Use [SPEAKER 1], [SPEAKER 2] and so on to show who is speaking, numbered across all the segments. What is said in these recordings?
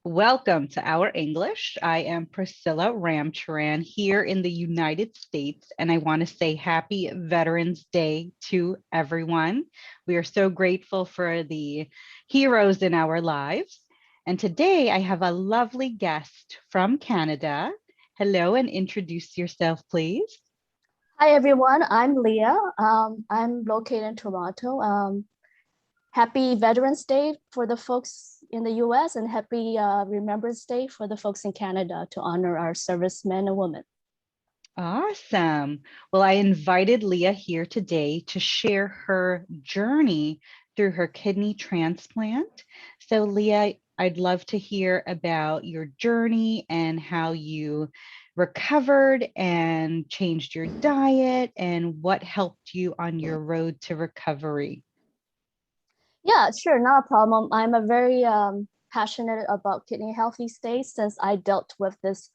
[SPEAKER 1] Welcome to Our English. I am Priscilla Ramcharan here in the United States, and I want to say happy Veterans Day to everyone. We are so grateful for the heroes in our lives. And today I have a lovely guest from Canada. Hello, and introduce yourself, please.
[SPEAKER 2] Hi everyone, I'm Leah. I'm located in Toronto. Happy Veterans Day for the folks in the US and happy Remembrance Day for the folks in Canada to honor our servicemen and women.
[SPEAKER 1] Awesome. Well, I invited Leah here today to share her journey through her kidney transplant. So, Leah, I'd love to hear about your journey and how you recovered and changed your diet and what helped you on your road to recovery.
[SPEAKER 2] Yeah, sure, not a problem. I'm a very passionate about kidney health these days since I dealt with this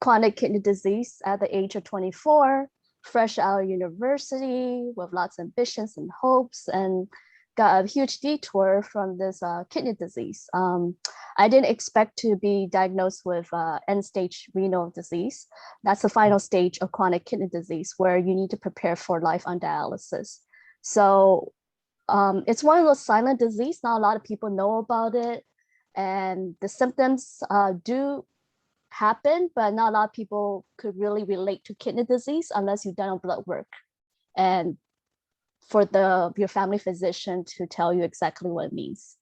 [SPEAKER 2] chronic kidney disease at the age of 24, fresh out of university with lots of ambitions and hopes, and got a huge detour from this kidney disease. I didn't expect to be diagnosed with end-stage renal disease. That's the final stage of chronic kidney disease where you need to prepare for life on dialysis. So it's one of those silent disease. Not a lot of people know about it. And the symptoms do happen, but not a lot of people could really relate to kidney disease unless you've done blood work and for your family physician to tell you exactly what it means.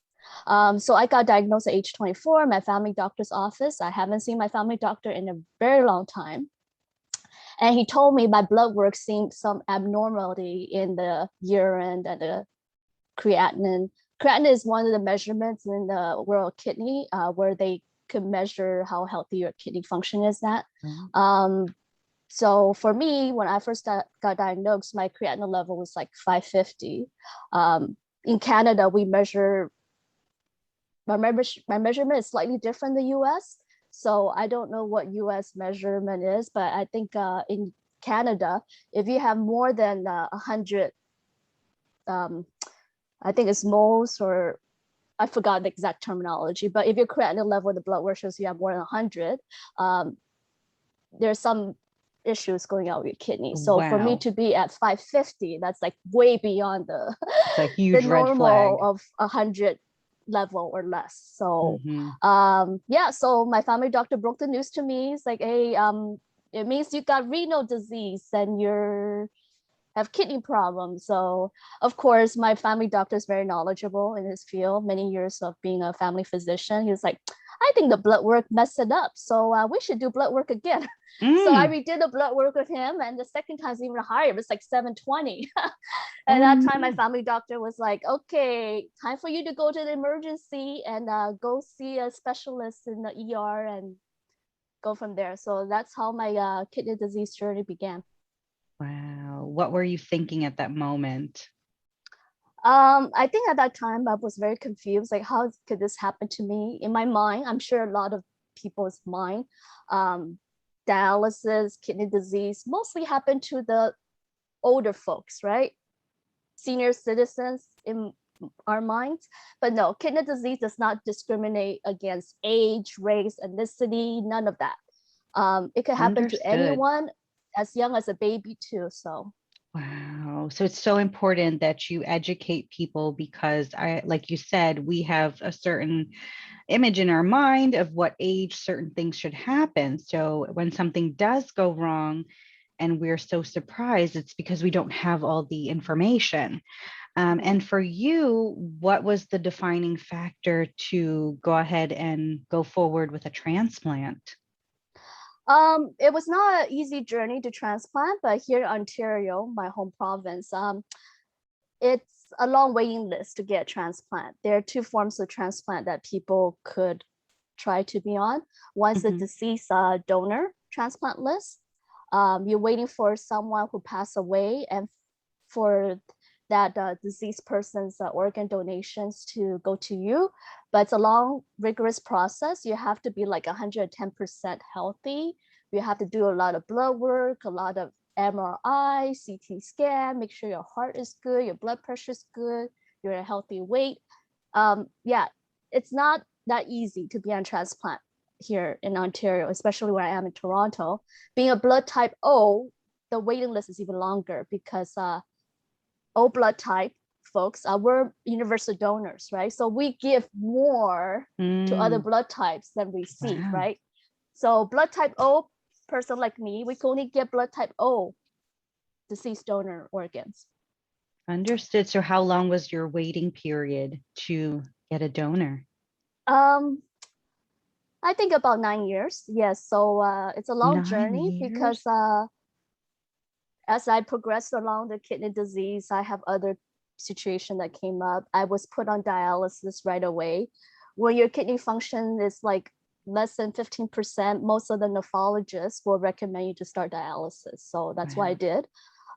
[SPEAKER 2] So I got diagnosed at age 24, my family doctor's office. I haven't seen my family doctor in a very long time. And he told me my blood work seemed some abnormality in the urine and the creatinine. Creatinine is one of the measurements in the world kidney where they could measure how healthy your kidney function is at. So for me, when I first got diagnosed, my creatinine level was like 550. In Canada, we measure, my measurement is slightly different than the US. So I don't know what US measurement is, but I think in Canada, if you have more than 100, I think it's moles, or I forgot the exact terminology, but if your creatinine level in the blood work shows you have more than 100, there's some issues going on with your kidney. So for me
[SPEAKER 1] Wow,
[SPEAKER 2] to be at 550, that's like way beyond the
[SPEAKER 1] it's a
[SPEAKER 2] the
[SPEAKER 1] huge red
[SPEAKER 2] normal
[SPEAKER 1] flag.
[SPEAKER 2] of 100 level or less. So
[SPEAKER 1] Mhm.
[SPEAKER 2] yeah, so my family doctor broke the news to me. It's like, hey, it means you got renal disease and you're have kidney problems. So of course, my family doctor is very knowledgeable in his field, many years of being a family physician. He was like, I think the blood work messed it up. So we should do blood work again. So I
[SPEAKER 1] Mm.
[SPEAKER 2] redid the blood work with him, and the second time is even higher. It was like 720. And
[SPEAKER 1] Oh,
[SPEAKER 2] that time, my
[SPEAKER 1] no.
[SPEAKER 2] family doctor was like, okay, time for you to go to the emergency and go see a specialist in the ER and go from there. So that's how my kidney disease journey began.
[SPEAKER 1] Wow. What were you thinking at that moment?
[SPEAKER 2] I think at that time I was very confused, like how could this happen to me? In my mind, I'm sure a lot of people's mind, um, dialysis, kidney disease mostly happen to the older folks, right? Senior citizens in our minds. But no, kidney disease does not discriminate against age, race, ethnicity, none of that. It could happen to
[SPEAKER 1] Understood.
[SPEAKER 2] anyone as young as a baby too. So
[SPEAKER 1] Wow. So it's so important that you educate people because like you said, we have a certain image in our mind of what age certain things should happen. So when something does go wrong and we're so surprised, it's because we don't have all the information. And for you, what was the defining factor to go ahead and go forward with a transplant?
[SPEAKER 2] it was not an easy journey to transplant, but here in Ontario, my home province, it's a long waiting list to get a transplant. There are two forms of transplant that people could try to be on. One's the
[SPEAKER 1] Mhm.
[SPEAKER 2] deceased donor transplant list. You're waiting for someone who passed away and for that deceased person's organ donations to go to you. But it's a long, rigorous process. You have to be like 110% healthy. You have to do a lot of blood work, a lot of MRI, CT scan, make sure your heart is good, your blood pressure is good, you're a healthy weight. Yeah, it's not that easy to be on transplant here in Ontario, especially where I am in Toronto. Being a blood type O, the waiting list is even longer because O blood type folks, we're universal donors, right? So we give more to other blood types than receive,
[SPEAKER 1] Wow.
[SPEAKER 2] right? So blood type O person like me, we can only get blood type O deceased donor organs.
[SPEAKER 1] Understood. So how long was your waiting period to get a donor?
[SPEAKER 2] I think about 9 years. Yes. So it's a long
[SPEAKER 1] 9
[SPEAKER 2] journey because
[SPEAKER 1] years?
[SPEAKER 2] as I progressed along the kidney disease, I have other situation that came up. I was put on dialysis right away. When your kidney function is like less than 15%, most of the nephrologists will recommend you to start dialysis. So that's why I
[SPEAKER 1] Wow.
[SPEAKER 2] did.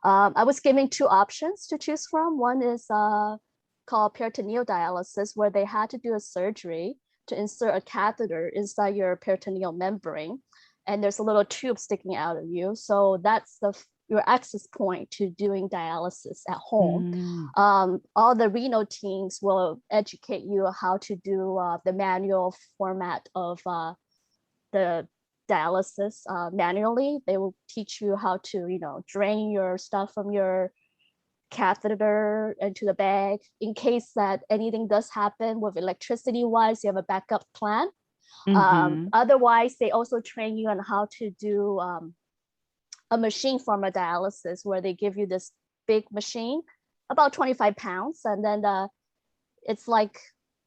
[SPEAKER 2] I was given two options to choose from. One is called peritoneal dialysis, where they had to do a surgery to insert a catheter inside your peritoneal membrane. And there's a little tube sticking out of you. So that's your access point to doing dialysis at home. All the renal teams will educate you how to do the manual format of the dialysis manually. They will teach you how to, drain your stuff from your catheter into the bag in case that anything does happen with electricity wise, you have a backup plan. Otherwise, they also train you on how to do a machine form of dialysis where they give you this big machine, about 25 pounds. And then it's like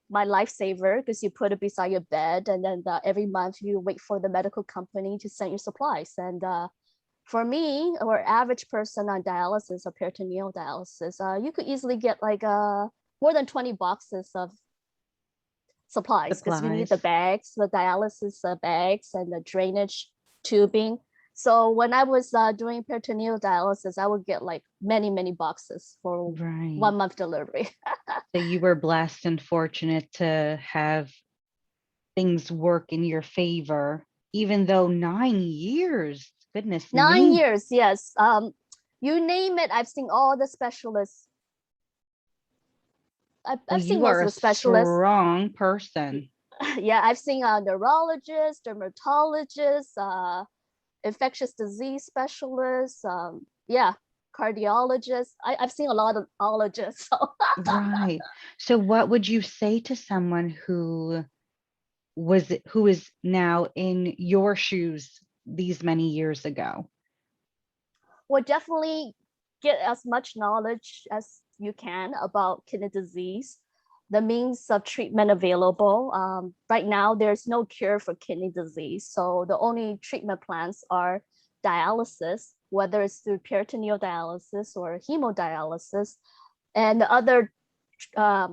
[SPEAKER 2] my lifesaver because you put it beside your bed. And then every month you wait for the medical company to send you supplies. And for me, or average person on dialysis or peritoneal dialysis, you could easily get like more than 20 boxes of supplies because you need the bags, the dialysis bags and the drainage tubing. So when I was doing peritoneal dialysis, I would get like many, many boxes for 1 month delivery.
[SPEAKER 1] So you were blessed and fortunate to have things work in your favor, even though 9 years, goodness
[SPEAKER 2] 9
[SPEAKER 1] me.
[SPEAKER 2] years, yes. You name it, I've seen all the specialists. I've seen
[SPEAKER 1] You
[SPEAKER 2] most
[SPEAKER 1] are
[SPEAKER 2] of
[SPEAKER 1] a
[SPEAKER 2] the specialists.
[SPEAKER 1] strong person.
[SPEAKER 2] Yeah, I've seen a neurologist, dermatologist, infectious disease specialists, yeah, cardiologist. I've seen a lot of ologists. So.
[SPEAKER 1] Right. So what would you say to someone who is now in your shoes these many years ago?
[SPEAKER 2] Well, definitely get as much knowledge as you can about kidney disease, the means of treatment available. Right now, there's no cure for kidney disease. So the only treatment plans are dialysis, whether it's through peritoneal dialysis or hemodialysis. And the other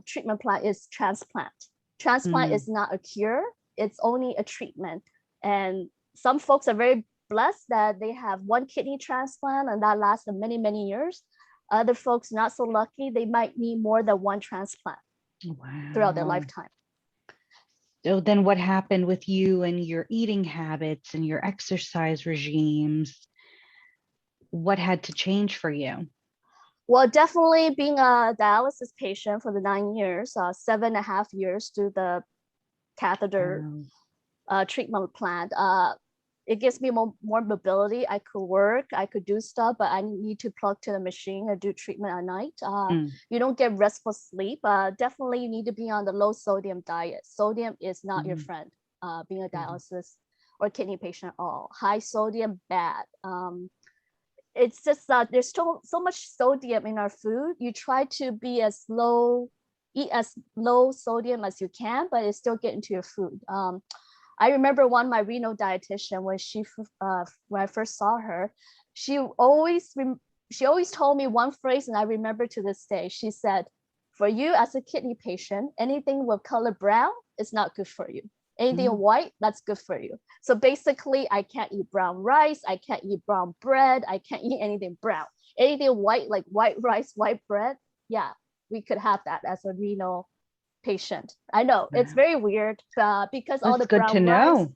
[SPEAKER 2] treatment plan is transplant. Transplant is not a cure, it's only a treatment. And some folks are very blessed that they have one kidney transplant and that lasts many, many years. Other folks not so lucky, they might need more than one transplant throughout their lifetime.
[SPEAKER 1] So then what happened with you and your eating habits and your exercise regimes? What had to change for you?
[SPEAKER 2] Well, definitely being a dialysis patient for the 9 years, 7.5 years through the catheter treatment plan, it gives me more mobility. I could work, I could do stuff, but I need to plug to the machine and do treatment at night. You don't get restful sleep. Definitely you need to be on the low sodium diet. Sodium is not your friend, being a dialysis or kidney patient at all. High sodium, bad. It's just there's so much sodium in our food. You try to be eat as low sodium as you can, but it still get into your food. I remember my renal dietitian when I first saw her, she always told me one phrase, and I remember to this day. She said, "For you as a kidney patient, anything with color brown is not good for you. Anything white, that's good for you." So basically, I can't eat brown rice, I can't eat brown bread, I can't eat anything brown. Anything white, like white rice, white bread, yeah, we could have that as a renal patient. I know it's very weird because all the brown rice,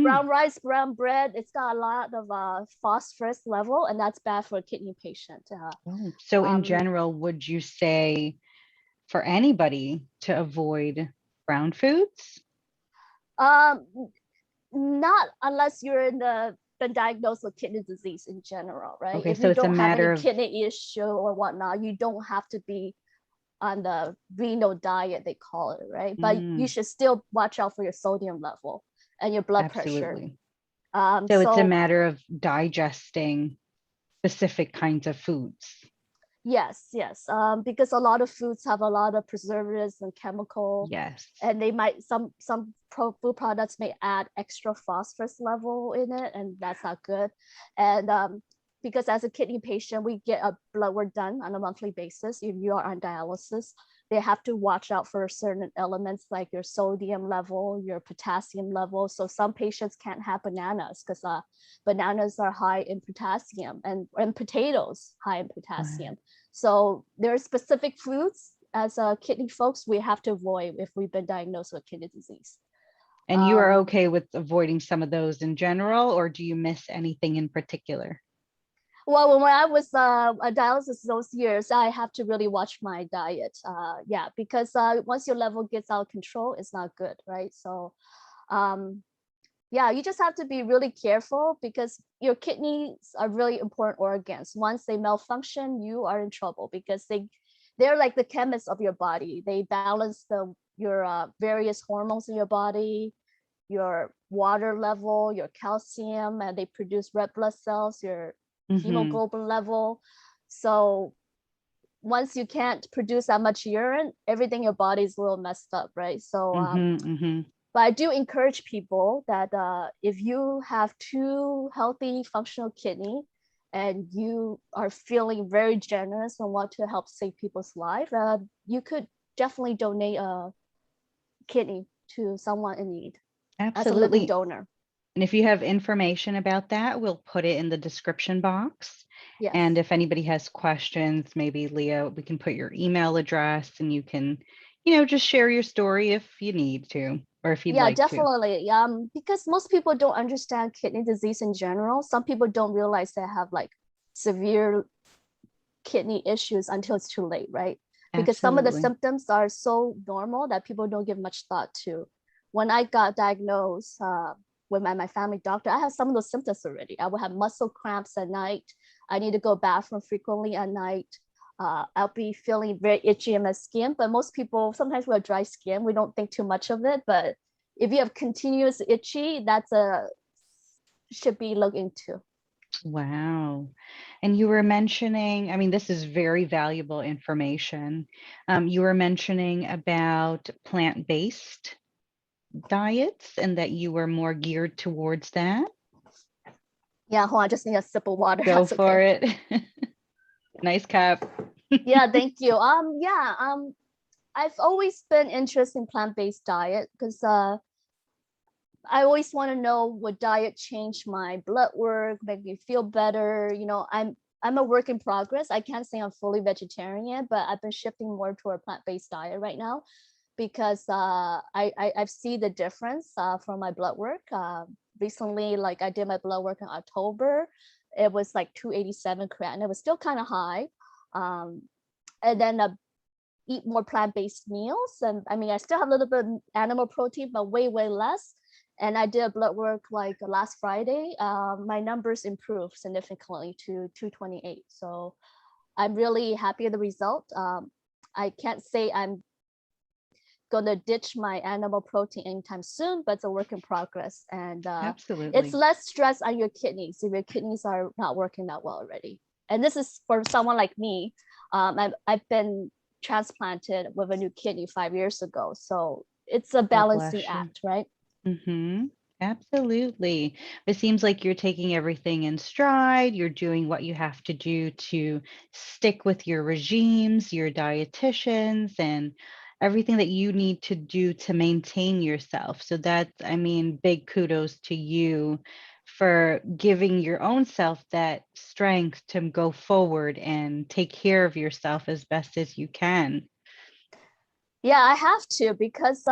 [SPEAKER 2] brown rice, brown bread, it's got a lot of phosphorus level, and that's bad for a kidney patient.
[SPEAKER 1] So in general, would you say for anybody to avoid Brown foods?
[SPEAKER 2] Um, Not unless you're been diagnosed with kidney disease in general, right?
[SPEAKER 1] Okay,
[SPEAKER 2] If
[SPEAKER 1] so
[SPEAKER 2] you
[SPEAKER 1] it's a
[SPEAKER 2] don't have any
[SPEAKER 1] matter of,
[SPEAKER 2] kidney issue or whatnot, you don't have to be on the renal diet, they call it, right? But you should still watch out for your sodium level and your blood pressure.
[SPEAKER 1] absolutely. So it's a
[SPEAKER 2] So
[SPEAKER 1] matter of digesting specific kinds of foods.
[SPEAKER 2] yes, yes, because a lot of foods have a lot of preservatives and chemical,
[SPEAKER 1] Yes.
[SPEAKER 2] and they might food products may add extra phosphorus level in it, and that's not good. And because as a kidney patient, we get a blood work done on a monthly basis. If you are on dialysis, they have to watch out for certain elements like your sodium level, your potassium level. So some patients can't have bananas because bananas are high in potassium, and potatoes high in potassium. So there are specific foods as kidney folks we have to avoid if we've been diagnosed with kidney disease.
[SPEAKER 1] And you are okay with avoiding some of those in general, or do you miss anything in particular?
[SPEAKER 2] Well, when I was a dialysis those years, I have to really watch my diet. Yeah, because once your level gets out of control, it's not good, right? So, yeah, you just have to be really careful because your kidneys are really important organs. Once they malfunction, you are in trouble because they're like the chemists of your body. They balance your various hormones in your body, your water level, your calcium, and they produce red blood cells, your hemoglobin level. So once you can't produce that much urine, everything in your body is a little messed up, right? So but I do encourage people that if you have two healthy functional kidney and you are feeling very generous and want to help save people's life, you could definitely donate a kidney to someone in need as a living
[SPEAKER 1] Absolutely.
[SPEAKER 2] donor.
[SPEAKER 1] And if you have information about that, we'll put it in the description box.
[SPEAKER 2] Yes.
[SPEAKER 1] And if anybody has questions, maybe Leah, we can put your email address and you can, just share your story if you need to, or if you'd like to.
[SPEAKER 2] Definitely. Because most people don't understand kidney disease in general. Some people don't realize they have like severe kidney issues until it's too late, right? Because some of the symptoms are so normal that people don't give much thought to. When I got diagnosed with my family doctor, I have some of those symptoms already. I will have muscle cramps at night. I need to go bathroom frequently at night. I'll be feeling very itchy in my skin, but most people, sometimes we have dry skin. We don't think too much of it, but if you have continuous itchy, should be looked into.
[SPEAKER 1] Wow. And you were mentioning, this is very valuable information. You were mentioning about plant-based diets and that you were more geared towards that.
[SPEAKER 2] Yeah, hold on, I just need a sip of water.
[SPEAKER 1] Go for it. Nice cup.
[SPEAKER 2] Yeah, thank you. I've always been interested in plant-based diet because I always want to know what diet changed my blood work, make me feel better. I'm a work in progress. I can't say I'm fully vegetarian, but I've been shifting more toward a plant-based diet right now because I've seen the difference from my blood work. Recently, like I did my blood work in October, it was like 287 creatinine. It was still kind of high. And then eat more plant-based meals. And I still have a little bit of animal protein, but way less. And I did blood work like last Friday. My numbers improved significantly to 228. So I'm really happy with the result. I can't say I'm gonna ditch my animal protein anytime soon, but it's a work in progress. And
[SPEAKER 1] absolutely,
[SPEAKER 2] it's less stress on your kidneys if your kidneys are not working that well already. And this is for someone like me. I've been transplanted with a new kidney 5 years ago. So it's a balancing act, right?
[SPEAKER 1] Absolutely. It seems like you're taking everything in stride. You're doing what you have to do to stick with your regimes, your dietitians, and everything that you need to do to maintain yourself. So that's, big kudos to you for giving your own self that strength to go forward and take care of yourself as best as you can.
[SPEAKER 2] Yeah, I have to because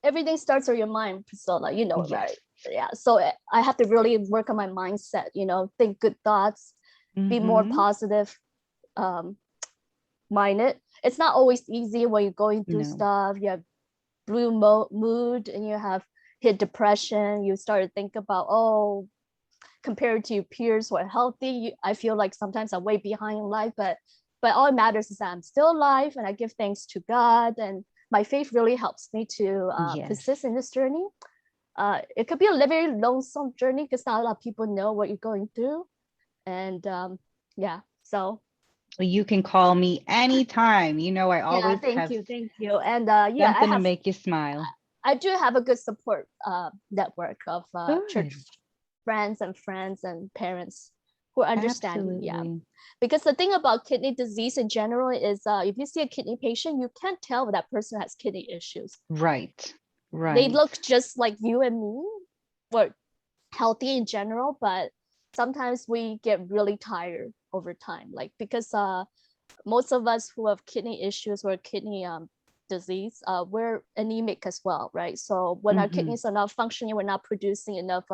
[SPEAKER 2] everything starts with your mind, Priscilla,
[SPEAKER 1] Yes.
[SPEAKER 2] right? Yeah, so I have to really work on my mindset, think good thoughts, be more positive minded. It's not always easy when you're going through stuff. You have blue mood and you have hit depression, you start to think about, oh, compared to peers who are healthy, I feel like sometimes I'm way behind in life, but all it matters is that I'm still alive and I give thanks to God. And my faith really helps me to
[SPEAKER 1] Yes.
[SPEAKER 2] persist in this journey. It could be a very lonesome journey because not a lot of people know what you're going through. And yeah, so.
[SPEAKER 1] You can call me anytime. You know, I
[SPEAKER 2] Yeah,
[SPEAKER 1] always
[SPEAKER 2] thank
[SPEAKER 1] have
[SPEAKER 2] you. Thank you. And yeah,
[SPEAKER 1] something to make you smile.
[SPEAKER 2] I do have a good support network of church
[SPEAKER 1] Good.
[SPEAKER 2] friends and parents who are understanding. Yeah.
[SPEAKER 1] Absolutely.
[SPEAKER 2] Because the thing about kidney disease in general is if you see a kidney patient, you can't tell that person has kidney issues.
[SPEAKER 1] Right.
[SPEAKER 2] They
[SPEAKER 1] Right.
[SPEAKER 2] look just like you and me, or healthy in general, but sometimes we get really tired over time. Like because most of us who have kidney issues or kidney disease, we're anemic as well, right? So when our kidneys are not functioning, we're not producing enough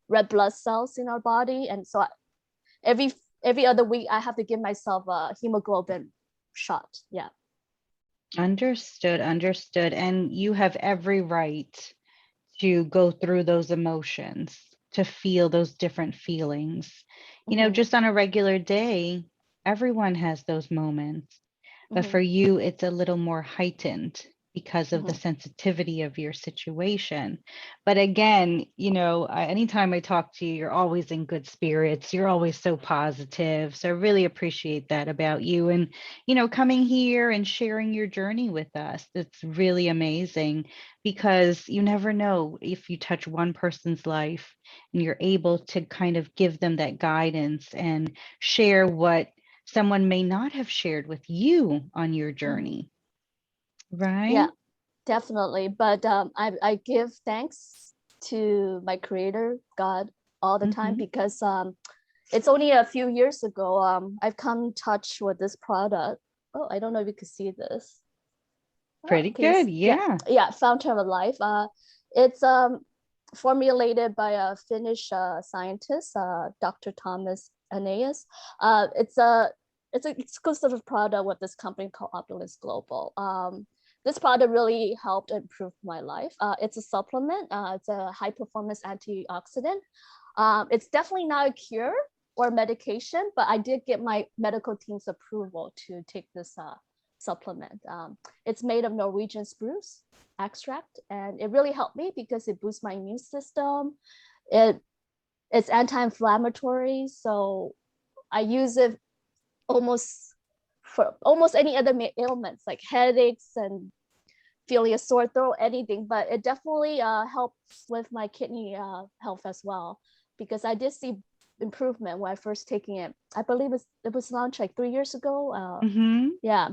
[SPEAKER 2] red blood cells in our body, and so every other week I have to give myself a hemoglobin shot. Yeah.
[SPEAKER 1] Understood. Understood. And you have every right to go through those emotions, to feel those different feelings. You know, just on a regular day, everyone has those moments. But for you, it's a little more heightened because of the sensitivity of your situation. But again, you know, anytime I talk to you, you're always in good spirits. You're always so positive. So I really appreciate that about you. And, you know, coming here and sharing your journey with us, it's really amazing because you never know if you touch one person's life and you're able to kind of give them that guidance and share what someone may not have shared with you on your journey, right?
[SPEAKER 2] Yeah, definitely. But I give thanks to my creator, God, all the time because it's only a few years ago I've come in touch with this product. Oh, I don't know if you can see this.
[SPEAKER 1] Pretty good, yeah.
[SPEAKER 2] Yeah, Fountain of Life. It's formulated by a Finnish scientist, Dr. Thomas Aeneas. It's an exclusive product with this company called Opulence Global. This product really helped improve my life. It's a supplement. It's a high performance antioxidant. It's definitely not a cure or medication, but I did get my medical team's approval to take this supplement. It's made of Norwegian spruce extract, and it really helped me because it boosts my immune system. It's anti-inflammatory, so I use it almost for almost any other ailments like headaches and feeling a sore throat, anything. But it definitely helps with my kidney health as well because I did see improvement when I first taking it. I believe it was launched like 3 years ago. Yeah.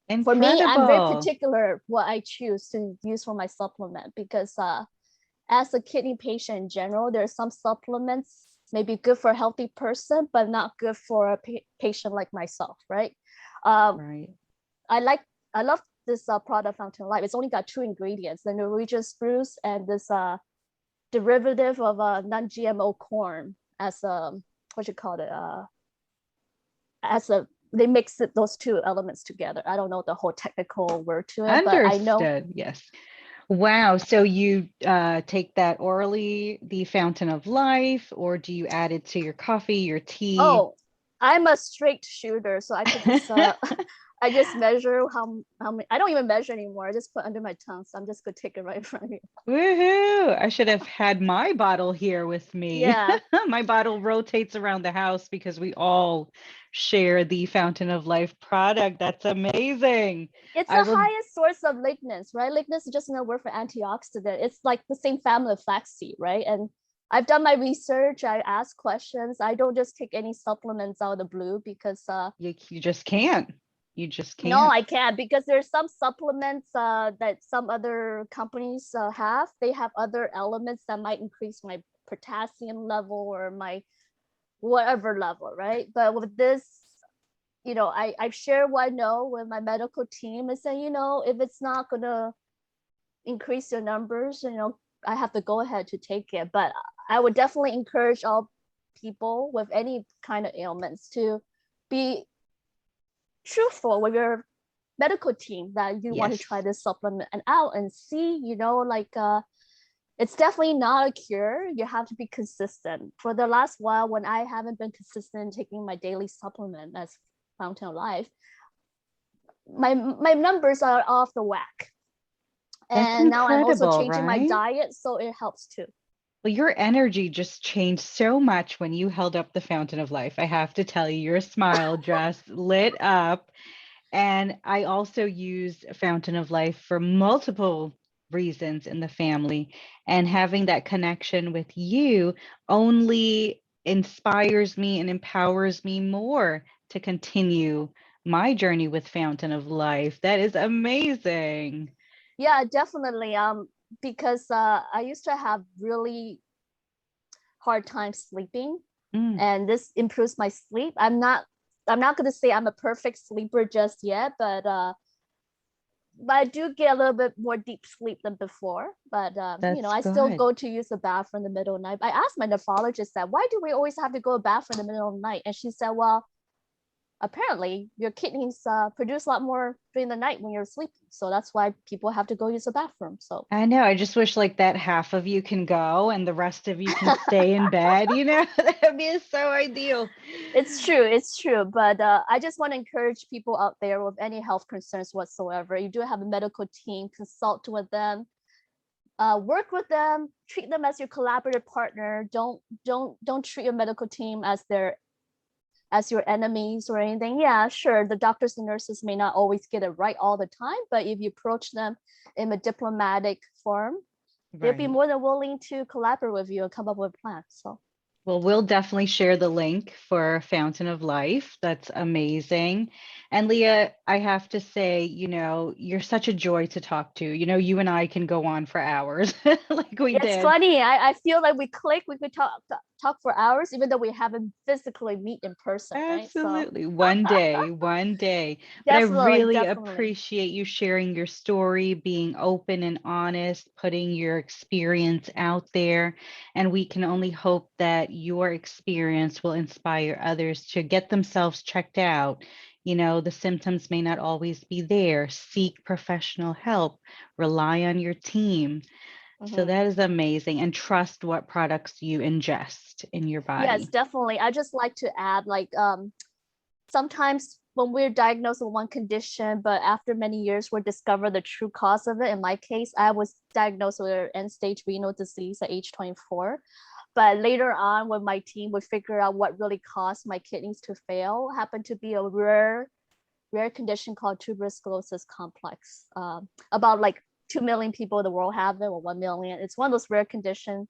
[SPEAKER 1] Incredible.
[SPEAKER 2] For me, I'm very particular what I choose to use for my supplement because as a kidney patient in general, there are some supplements maybe good for a healthy person, but not good for a patient like myself, right?
[SPEAKER 1] Right.
[SPEAKER 2] I love this product Fountain of Life. It's only got 2 ingredients: the Norwegian spruce and this derivative of non-GMO corn as a what you call it as a they mix those 2 elements together. I don't know the whole technical word to it,
[SPEAKER 1] Understood.
[SPEAKER 2] but I know.
[SPEAKER 1] Yes. Wow. So you take that orally, the Fountain of Life, or do you add it to your coffee, your tea?
[SPEAKER 2] Oh, I'm a straight shooter, so I could just I just measure how many. I don't even measure anymore. I just put under my tongue, so I'm just gonna take it right in front of you.
[SPEAKER 1] Woohoo! I should have had my bottle here with me.
[SPEAKER 2] Yeah.
[SPEAKER 1] My bottle rotates around the house because we all share the Fountain of Life product. That's amazing.
[SPEAKER 2] It's the highest source of lignans, right? Lignans is just another word for antioxidant. It's like the same family of flaxseed, right? And I've done my research. I ask questions. I don't just take any supplements out of the blue because
[SPEAKER 1] you just can't. You just can't.
[SPEAKER 2] No, I can't because there's some supplements that some other companies have. They have other elements that might increase my potassium level or my whatever level, right? But with this, I share what I know with my medical team and say, if it's not gonna increase your numbers, I have to go ahead to take it. But I would definitely encourage all people with any kind of ailments to be truthful with your medical team that you want to
[SPEAKER 1] Yes.
[SPEAKER 2] try this supplement and out and see, like it's definitely not a cure. You have to be consistent. For the last while, when I haven't been consistent in taking my daily supplement as Fountain of Life, my numbers are off the whack.
[SPEAKER 1] That's
[SPEAKER 2] And now I'm also
[SPEAKER 1] incredible,
[SPEAKER 2] changing my
[SPEAKER 1] right?
[SPEAKER 2] diet, so it helps too.
[SPEAKER 1] Well, your energy just changed so much when you held up the Fountain of Life. I have to tell you, your smile just lit up. And I also use Fountain of Life for multiple reasons in the family. And having that connection with you only inspires me and empowers me more to continue my journey with Fountain of Life. That is amazing.
[SPEAKER 2] Yeah, definitely. Because I used to have really hard time sleeping,
[SPEAKER 1] Mm,
[SPEAKER 2] and this improves my sleep. I'm not going to say I'm a perfect sleeper just yet, but I do get a little bit more deep sleep than before. But
[SPEAKER 1] that's
[SPEAKER 2] I still
[SPEAKER 1] good.
[SPEAKER 2] go to use the bathroom in the middle of the night. I asked my nephrologist that, why do we always have to go to the bathroom in the middle of the night? And she said, well, apparently your kidneys produce a lot more during the night when you're sleeping, so that's why people have to go use the bathroom. So
[SPEAKER 1] I know. I just wish like that half of you can go and the rest of you can stay in bed, you know? That'd be so ideal.
[SPEAKER 2] it's true, but I just want to encourage people out there with any health concerns whatsoever. You do have a medical team, consult with them, work with them, treat them as your collaborative partner. Don't treat your medical team as your enemies or anything. Yeah, sure, the doctors and nurses may not always get it right all the time, but if you approach them in a diplomatic form, they'll be
[SPEAKER 1] Right.
[SPEAKER 2] more than willing to collaborate with you and come up with a plan. So
[SPEAKER 1] Well, we'll definitely share the link for Fountain of Life. That's amazing. And Leah, I have to say, you're such a joy to talk to. You and I can go on for hours like we
[SPEAKER 2] yeah, it's
[SPEAKER 1] did.
[SPEAKER 2] funny. I feel like we click, we could talk for hours, even though we haven't physically meet in person, right? So
[SPEAKER 1] Absolutely. One day, one day. But I
[SPEAKER 2] definitely,
[SPEAKER 1] really
[SPEAKER 2] definitely.
[SPEAKER 1] appreciate you sharing your story, being open and honest, putting your experience out there. And we can only hope that your experience will inspire others to get themselves checked out. The symptoms may not always be there. Seek professional help, rely on your team. So
[SPEAKER 2] Mhm.
[SPEAKER 1] that is amazing. And trust what products you ingest in your
[SPEAKER 2] Yes,
[SPEAKER 1] body.
[SPEAKER 2] definitely. I just like to add, like, sometimes when we're diagnosed with one condition, but after many years, we discover the true cause of it. In my case, I was diagnosed with end-stage renal disease at age 24. But later on, when my team would figure out what really caused my kidneys to fail, happened to be a rare condition called tuberous sclerosis complex. About like 2 million people in the world have it, or 1 million. It's one of those rare conditions.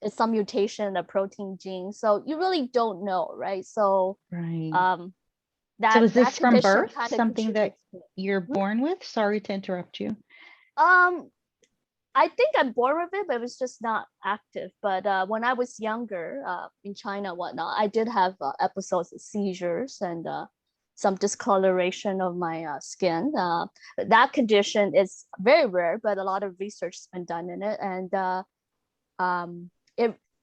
[SPEAKER 2] It's some mutation in the protein gene. So you really don't know, right? So
[SPEAKER 1] Right.
[SPEAKER 2] um,
[SPEAKER 1] So
[SPEAKER 2] that
[SPEAKER 1] is
[SPEAKER 2] that
[SPEAKER 1] this from
[SPEAKER 2] condition
[SPEAKER 1] birth,
[SPEAKER 2] kind of
[SPEAKER 1] something that
[SPEAKER 2] contributes to it.
[SPEAKER 1] you're born with? Sorry to interrupt you.
[SPEAKER 2] Um, I think I'm born with it, but it was just not active. But when I was younger, in China and whatnot, I did have episodes of seizures and some discoloration of my skin. That condition is very rare, but a lot of research has been done in it, and um,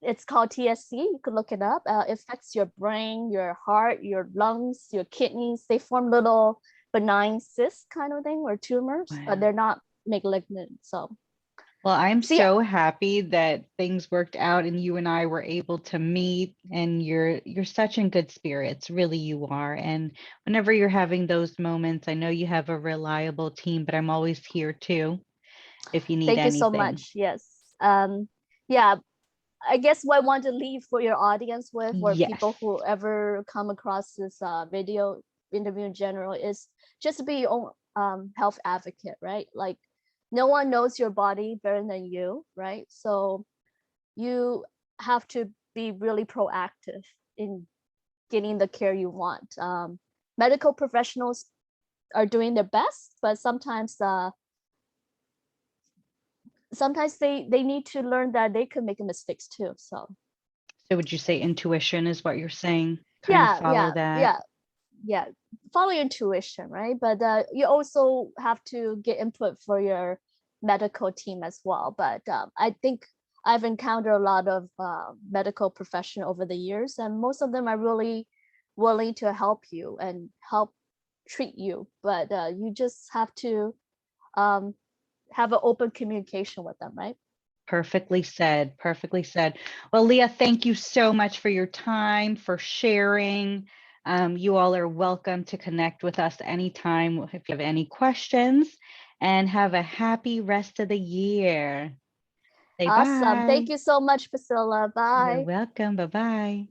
[SPEAKER 2] it's called TSC. You could look it up. It affects your brain, your heart, your lungs, your kidneys. They form little benign cysts kind of thing, or tumors, but
[SPEAKER 1] Wow.
[SPEAKER 2] they're not malignant. So
[SPEAKER 1] Well, I'm
[SPEAKER 2] see,
[SPEAKER 1] so happy that things worked out and you and I were able to meet and you're such in good spirits. Really you are. And whenever you're having those moments, I know you have a reliable team, but I'm always here too if you need
[SPEAKER 2] thank you so
[SPEAKER 1] anything.
[SPEAKER 2] much. Yes. Yeah, I guess what I want to leave for your audience with, or
[SPEAKER 1] Yes.
[SPEAKER 2] people who ever come across this video interview in general, is just to be your own health advocate, right? Like, no one knows your body better than you, right? So you have to be really proactive in getting the care you want. Medical professionals are doing their best, but sometimes they need to learn that they could make mistakes too. So
[SPEAKER 1] So would you say intuition is what you're saying? Kind of
[SPEAKER 2] yeah,
[SPEAKER 1] follow
[SPEAKER 2] yeah,
[SPEAKER 1] that.
[SPEAKER 2] yeah, yeah. Follow your intuition, right? But you also have to get input for your medical team as well. But I think I've encountered a lot of medical professionals over the years, and most of them are really willing to help you and help treat you, but you just have to have an open communication with them, right?
[SPEAKER 1] Perfectly said. Perfectly said. Well, Leah, thank you so much for your time, for sharing. You all are welcome to connect with us anytime if you have any questions, and have a happy rest of the year. Say
[SPEAKER 2] Awesome.
[SPEAKER 1] bye.
[SPEAKER 2] Thank you so much, Priscilla.
[SPEAKER 1] You're
[SPEAKER 2] Bye.
[SPEAKER 1] welcome. Bye-bye.